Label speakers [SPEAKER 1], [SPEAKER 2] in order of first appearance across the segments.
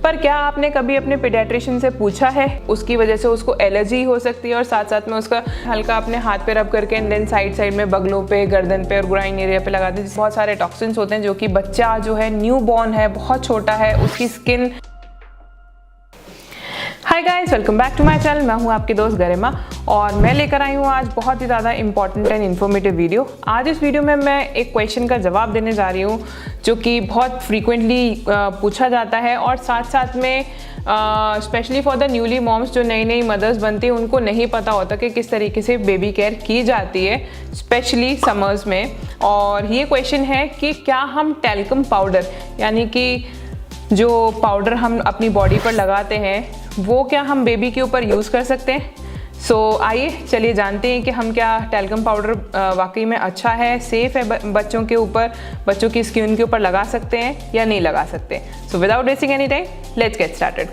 [SPEAKER 1] पर क्या आपने कभी अपने पीडियाट्रिशियन से पूछा है उसकी वजह से उसको एलर्जी हो सकती है, और साथ साथ में उसका हल्का अपने हाथ पे रब करके एंड देन साइड में बगलों पे, गर्दन पे और ग्राइन एरिया पे लगा दें। बहुत सारे टॉक्सिन्स होते हैं जो कि बच्चा जो है न्यू बॉर्न है, बहुत छोटा है, उसकी skin. Hi guys, welcome back to my channel. मैं हूं आपकी दोस्त गरिमा और मैं लेकर आई हूं आज बहुत ही ज़्यादा इंपॉर्टेंट एंड इन्फॉर्मेटिव वीडियो। आज इस वीडियो में मैं एक क्वेश्चन का जवाब देने जा रही हूं जो कि बहुत फ्रीक्वेंटली पूछा जाता है, और साथ साथ में specially for the newly moms जो नई नई मदर्स बनती हैं उनको नहीं पता होता कि किस तरीके से बेबी केयर की जाती है, स्पेशली समर्स में। और ये क्वेश्चन है कि क्या हम टैल्कम पाउडर यानी कि जो पाउडर हम अपनी बॉडी पर लगाते हैं वो क्या हम बेबी के ऊपर यूज़ कर सकते हैं। सो आइए चलिए जानते हैं कि हम क्या टैल्कम पाउडर वाकई में अच्छा है, सेफ़ है बच्चों के ऊपर, बच्चों की स्किन के ऊपर लगा सकते हैं या नहीं लगा सकते। So without wasting any time let's get started.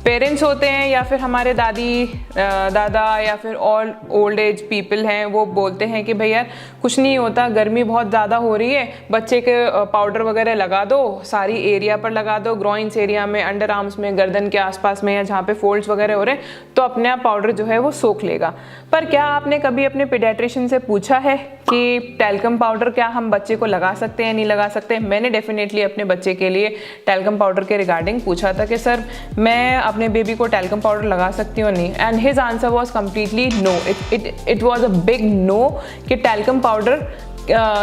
[SPEAKER 1] Parents होते हैं या फिर हमारे दादी दादा या फिर और ओल्ड एज पीपल हैं, वो बोलते हैं कि भैया कुछ नहीं होता, गर्मी बहुत ज़्यादा हो रही है, बच्चे के पाउडर वगैरह लगा दो, सारी एरिया पर लगा दो, ग्रोइंस एरिया में, अंडर आर्म्स में, गर्दन के आसपास में, या जहाँ पे फोल्ड्स वगैरह हो रहे हैं तो अपने आप पाउडर जो है वो सोख लेगा। पर क्या आपने कभी अपने पीडियाट्रिशियन से पूछा है कि टैल्कम पाउडर क्या हम बच्चे को लगा सकते हैं, नहीं लगा सकते। मैंने डेफिनेटली अपने बच्चे के लिए टैल्कम पाउडर के रिगार्डिंग पूछा था कि सर मैं अपने बेबी को टैल्कम पाउडर लगा सकती हूँ नहीं, and his answer was completely no. It was a big no कि टैल्कम पाउडर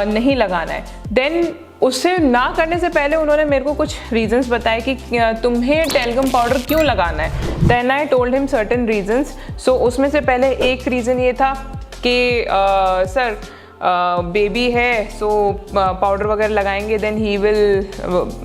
[SPEAKER 1] नहीं लगाना है। देन उससे ना करने से पहले उन्होंने मेरे को कुछ रीजंस बताए कि तुम्हें टैल्कम पाउडर क्यों लगाना है। Then I told him certain reasons. So उसमें से पहले एक रीज़न ये था कि सर बेबी है सो पाउडर वगैरह लगाएंगे then he will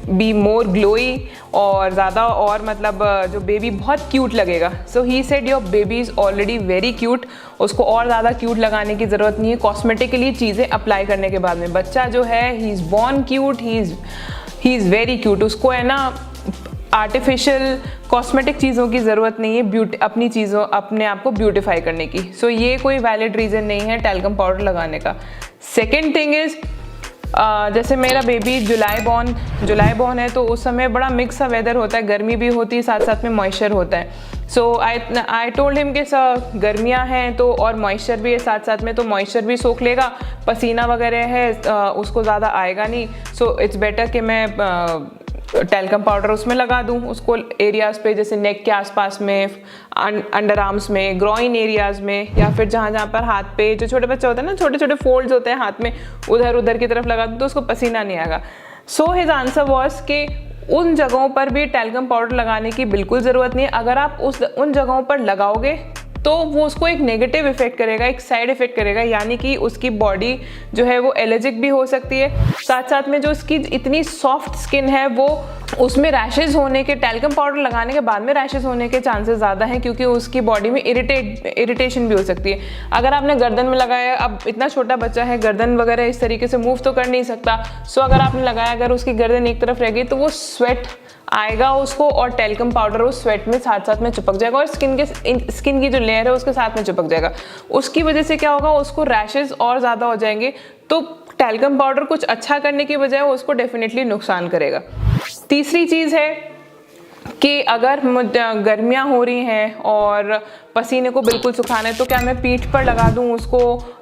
[SPEAKER 1] be more glowy, और ज़्यादा और मतलब जो बेबी बहुत क्यूट लगेगा। So he said your baby is already very cute, उसको और ज़्यादा क्यूट लगाने की ज़रूरत नहीं है कॉस्मेटिकली चीज़ें अप्लाई करने के बाद में। बच्चा जो है he is born cute, he is very cute, उसको है ना आर्टिफिशियल कॉस्मेटिक चीज़ों की ज़रूरत नहीं है अपनी चीज़ों अपने आप को ब्यूटिफाई करने की। सो ये कोई वैलिड रीज़न नहीं है टैल्कम पाउडर लगाने का। सेकेंड थिंग इज़ जैसे मेरा बेबी जुलाई बॉर्न है तो उस समय बड़ा मिक्स सा वेदर होता है, गर्मी भी होती है, साथ साथ में मॉइस्चर होता है। सो आई टोल्ड हिम कि सर गर्मियाँ हैं तो और मॉइस्चर भी है साथ साथ में, तो मॉइस्चर भी सोख लेगा, पसीना वगैरह है उसको ज़्यादा आएगा नहीं। सो इट्स बेटर कि मैं टैल्कम पाउडर उसमें लगा दूं उसको एरियाज़ पे, जैसे नेक के आसपास में, अंडर आर्म्स में, ग्रोइन एरियाज़ में, या फिर जहाँ पर हाथ पे जो छोटे बच्चे होते हैं ना, छोटे छोटे फोल्ड्स होते हैं हाथ में, उधर की तरफ लगा दूं तो उसको पसीना नहीं आएगा। सो हिज आंसर वॉज कि उन जगहों पर भी टैल्कम पाउडर लगाने की बिल्कुल ज़रूरत नहीं है। अगर आप उन जगहों पर लगाओगे तो वो उसको एक नेगेटिव इफेक्ट करेगा, एक साइड इफेक्ट करेगा, यानी कि उसकी बॉडी जो है वो एलर्जिक भी हो सकती है। साथ साथ में जो उसकी इतनी सॉफ्ट स्किन है वो उसमें रैशेज़ होने के, टैल्कम पाउडर लगाने के बाद में रैशेज़ होने के चांसेस ज़्यादा हैं, क्योंकि उसकी बॉडी में इरिटेशन भी हो सकती है। अगर आपने गर्दन में लगाया, अब इतना छोटा बच्चा है, गर्दन वगैरह इस तरीके से मूव तो कर नहीं सकता। सो अगर आपने लगाया, अगर उसकी गर्दन एक तरफ रह गई तो वो स्वेट आएगा उसको, और टैल्कम पाउडर उस स्वेट में साथ साथ में चिपक जाएगा और स्किन की जो लेयर है उसके साथ में चिपक जाएगा। उसकी वजह से क्या होगा, उसको रैशेज़ और ज़्यादा हो जाएंगे। तो टैल्कम पाउडर कुछ अच्छा करने की बजाय उसको डेफिनेटली नुकसान करेगा। तीसरी चीज़ है कि अगर गर्मियाँ हो रही हैं और पसीने को बिल्कुल सुखाना है तो क्या मैं पीठ पर लगा दूं उसको,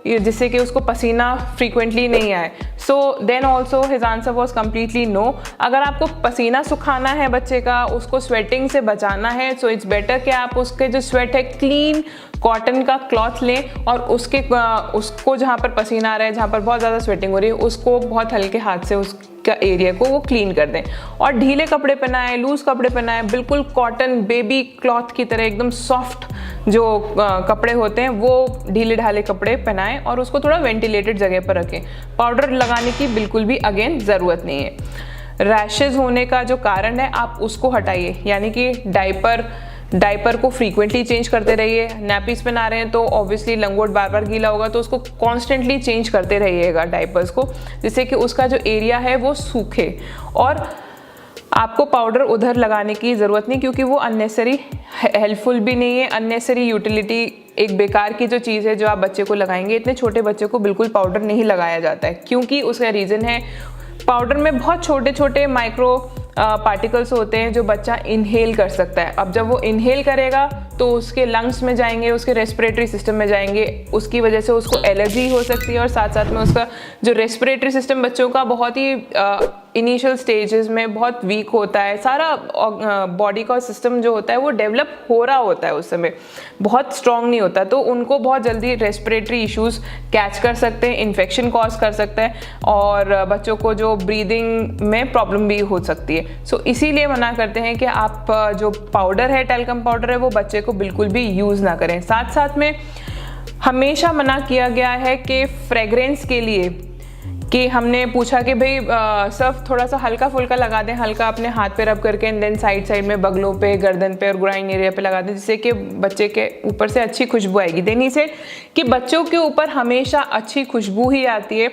[SPEAKER 1] जिससे कि उसको पसीना फ्रीक्वेंटली नहीं आए। So then also his answer was completely no. अगर आपको पसीना सुखाना है बच्चे का, उसको स्वेटिंग से बचाना है, सो इट्स बेटर कि आप उसके जो स्वेट है क्लीन कॉटन का क्लॉथ लें और उसको जहाँ पर पसीना आ रहा है, जहाँ पर बहुत ज़्यादा स्वेटिंग हो रही है, उसको बहुत हल्के हाथ से उसका एरिया को वो क्लीन कर दें। और ढीले कपड़े पहनाएं, लूज़ कपड़े पहनाएं, बिल्कुल कॉटन बेबी क्लॉथ की तरह एकदम सॉफ्ट जो कपड़े होते हैं वो ढीले ढाले कपड़े पहनाएं, और उसको थोड़ा वेंटिलेटेड जगह पर रखें। पाउडर लगाने की बिल्कुल भी अगेन ज़रूरत नहीं है। रैशेज़ होने का जो कारण है आप उसको हटाइए, यानी कि डायपर को फ्रीक्वेंटली चेंज करते रहिए। नैपीज पहना रहे हैं तो ऑब्वियसली लंगोट बार बार गीला होगा, तो उसको कॉन्स्टेंटली चेंज करते रहिएगा डायपर्स को, जिससे कि उसका जो एरिया है वो सूखे। और आपको पाउडर उधर लगाने की ज़रूरत नहीं, क्योंकि वो अननेसरी हेल्पफुल भी नहीं है, अननेसरी यूटिलिटी, एक बेकार की जो चीज़ है जो आप बच्चे को लगाएंगे। इतने छोटे बच्चे को बिल्कुल पाउडर नहीं लगाया जाता है, क्योंकि उसका रीज़न है पाउडर में बहुत छोटे छोटे माइक्रो पार्टिकल्स होते हैं जो बच्चा इनहेल कर सकता है। अब जब वो इनहेल करेगा तो उसके लंग्स में जाएंगे, उसके रेस्पिरेटरी सिस्टम में जाएंगे, उसकी वजह से उसको एलर्जी हो सकती है और साथ साथ में उसका जो रेस्पिरेटरी सिस्टम बच्चों का बहुत ही इनिशियल स्टेजेस में बहुत वीक होता है। सारा बॉडी का सिस्टम जो होता है वो डेवलप हो रहा होता है, उस समय बहुत स्ट्रांग नहीं होता, तो उनको बहुत जल्दी रेस्पिरेटरी इश्यूज कैच कर सकते हैं, इन्फेक्शन कॉज कर सकते हैं और बच्चों को जो ब्रीदिंग में प्रॉब्लम भी हो सकती है। सो इसीलिए मना करते हैं कि आप जो पाउडर है, टैल्कम पाउडर है, वो बच्चे को बिल्कुल भी यूज़ ना करें। साथ साथ में हमेशा मना किया गया है कि फ्रेग्रेंस के लिए, कि हमने पूछा कि भाई सिर्फ थोड़ा सा हल्का फुल्का लगा दें, हल्का अपने हाथ पे रब करके एंड देन साइड में बगलों पे, गर्दन पे और ग्राइन एरिया पे लगा दें, जिससे कि बच्चे के ऊपर से अच्छी खुशबू आएगी। देनी से कि बच्चों के ऊपर हमेशा अच्छी खुशबू ही आती है,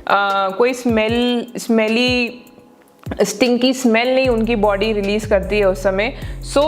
[SPEAKER 1] कोई स्मेली स्टिंकी स्मेल नहीं उनकी बॉडी रिलीज करती है उस समय। सो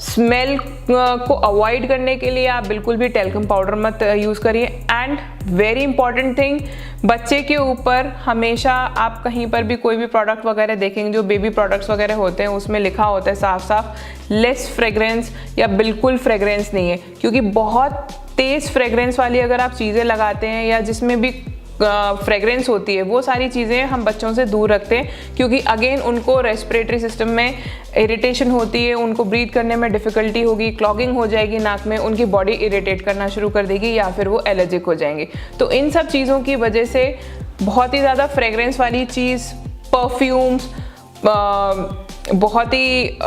[SPEAKER 1] स्मेल को अवॉइड करने के लिए आप बिल्कुल भी टैल्कम पाउडर मत यूज़ करिए। एंड वेरी इंपॉर्टेंट थिंग, बच्चे के ऊपर हमेशा आप कहीं पर भी कोई भी प्रोडक्ट वगैरह देखेंगे, जो बेबी प्रोडक्ट्स वगैरह होते हैं, उसमें लिखा होता है साफ साफ लेस फ्रेग्रेंस या बिल्कुल फ्रेग्रेंस नहीं है, क्योंकि बहुत तेज़ फ्रेग्रेंस वाली अगर आप चीज़ें लगाते हैं या जिसमें भी फ्रेग्रेंस होती है, वो सारी चीज़ें हम बच्चों से दूर रखते हैं, क्योंकि अगेन उनको रेस्पिरेटरी सिस्टम में इरिटेशन होती है, उनको ब्रीथ करने में डिफ़िकल्टी होगी, क्लॉगिंग हो जाएगी नाक में, उनकी बॉडी इरिटेट करना शुरू कर देगी या फिर वो एलर्जिक हो जाएंगे। तो इन सब चीज़ों की वजह से बहुत ही ज़्यादा फ्रेग्रेंस वाली चीज़, परफ्यूम्स, बहुत ही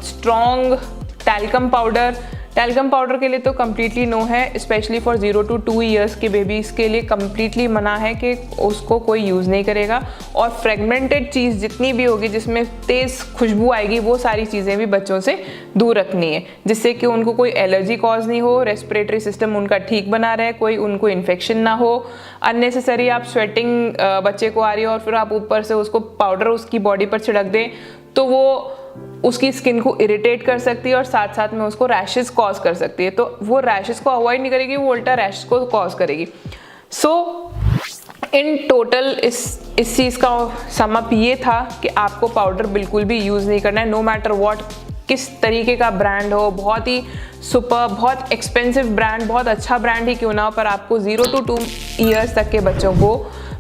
[SPEAKER 1] स्ट्रॉन्ग टैल्कम पाउडर के लिए तो कम्प्लीटली नो है, स्पेशली फॉर 0 to 2 ईयर्स के बेबीज़ के लिए कम्प्लीटली मना है कि उसको कोई यूज़ नहीं करेगा। और फ्रेगमेंटेड चीज़ जितनी भी होगी जिसमें तेज़ खुशबू आएगी, वो सारी चीज़ें भी बच्चों से दूर रखनी है, जिससे कि उनको कोई एलर्जी कॉज नहीं हो, रेस्पिरेटरी सिस्टम उनका ठीक बना रहे, कोई उनको इन्फेक्शन ना हो। अननेसेसरी आप स्वेटिंग बच्चे को आ रही है और फिर आप ऊपर से उसको पाउडर उसकी बॉडी पर छिड़क दें, तो वो उसकी स्किन को इरिटेट कर सकती है और साथ साथ में उसको रैशेस कॉज कर सकती है। तो वो रैशेस को अवॉइड नहीं करेगी, वो उल्टा रैशेस को कॉज करेगी। सो इन टोटल इस चीज़ का सम अप ये था कि आपको पाउडर बिल्कुल भी यूज़ नहीं करना है, नो मैटर व्हाट, किस तरीके का ब्रांड हो, बहुत ही सुपर, बहुत एक्सपेंसिव ब्रांड, बहुत अच्छा ब्रांड ही क्यों ना हो, पर आपको 0 to 2 ईयर्स तक के बच्चों को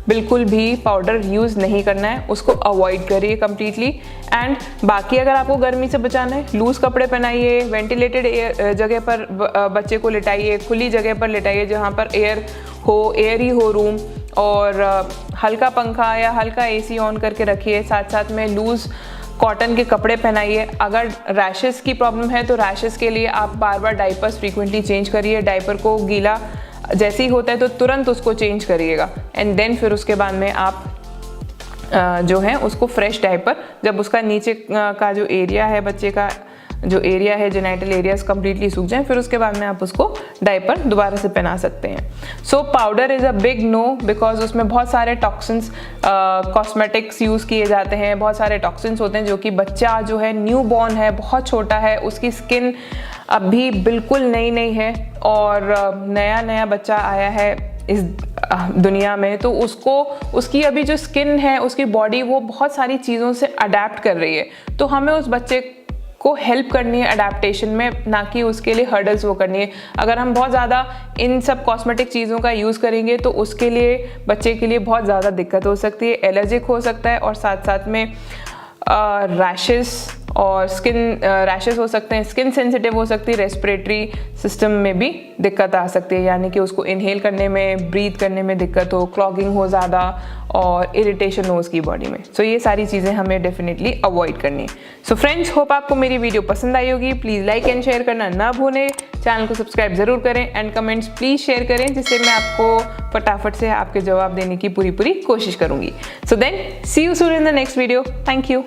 [SPEAKER 1] बिल्कुल भी पाउडर यूज़ नहीं करना है, उसको अवॉइड करिए कम्प्लीटली। एंड बाकी अगर आपको गर्मी से बचाना है, लूज़ कपड़े पहनाइए, वेंटिलेटेड जगह पर बच्चे को लिटाइए, खुली जगह पर लिटाइए जहाँ पर एयर ही हो रूम, और हल्का पंखा या हल्का AC ऑन करके रखिए। साथ साथ में लूज़ कॉटन के कपड़े पहनाइए। अगर रैशेस की प्रॉब्लम है तो रैशेस के लिए आप बार बार डाइपर्स फ्रीक्वेंटली चेंज करिए, डाइपर को गीला जैसे ही होता है तो तुरंत उसको चेंज करिएगा। एंड देन फिर उसके बाद में आप जो है उसको फ्रेश डाइपर, जब उसका नीचे का जो एरिया है, बच्चे का जो एरिया है, जेनाइटल एरियाज कम्प्लीटली सूख जाए, फिर उसके बाद में आप उसको डाइपर दोबारा से पहना सकते हैं। So powder is a big no, because उसमें बहुत सारे टॉक्सिन्स, कॉस्मेटिक्स यूज़ किए जाते हैं, बहुत सारे टॉक्सिन्स होते हैं जो कि बच्चा जो है न्यू बॉर्न है, बहुत छोटा है, उसकी स्किन अभी बिल्कुल नई है और नया बच्चा आया है इस दुनिया में, तो उसकी अभी जो स्किन है, उसकी बॉडी, वो बहुत सारी चीज़ों से अडेप्ट कर रही है। तो हमें उस बच्चे को हेल्प करनी है अडेप्टेशन में, ना कि उसके लिए हर्डल्स वो करनी है। अगर हम बहुत ज़्यादा इन सब कॉस्मेटिक चीज़ों का यूज़ करेंगे तो उसके लिए, बच्चे के लिए बहुत ज़्यादा दिक्कत हो सकती है, एलर्जिक हो सकता है और साथ साथ में रैशेस और स्किन रैशेस हो सकते हैं, स्किन सेंसिटिव हो सकती है, रेस्पिरेटरी सिस्टम में भी दिक्कत आ सकती है, यानी कि उसको इनहेल करने में, ब्रीथ करने में दिक्कत हो, क्लॉगिंग हो ज़्यादा और इरिटेशन हो उसकी बॉडी में। सो ये सारी चीज़ें हमें डेफिनेटली अवॉइड करनी है। सो फ्रेंड्स, होप आपको मेरी वीडियो पसंद आई होगी। प्लीज़ लाइक एंड शेयर करना ना भूलें, चैनल को सब्सक्राइब ज़रूर करें एंड कमेंट्स प्लीज़ शेयर करें, जिससे मैं आपको फटाफट से आपके जवाब देने की पूरी कोशिश करूँगी। So then see you soon in the next video. Thank you.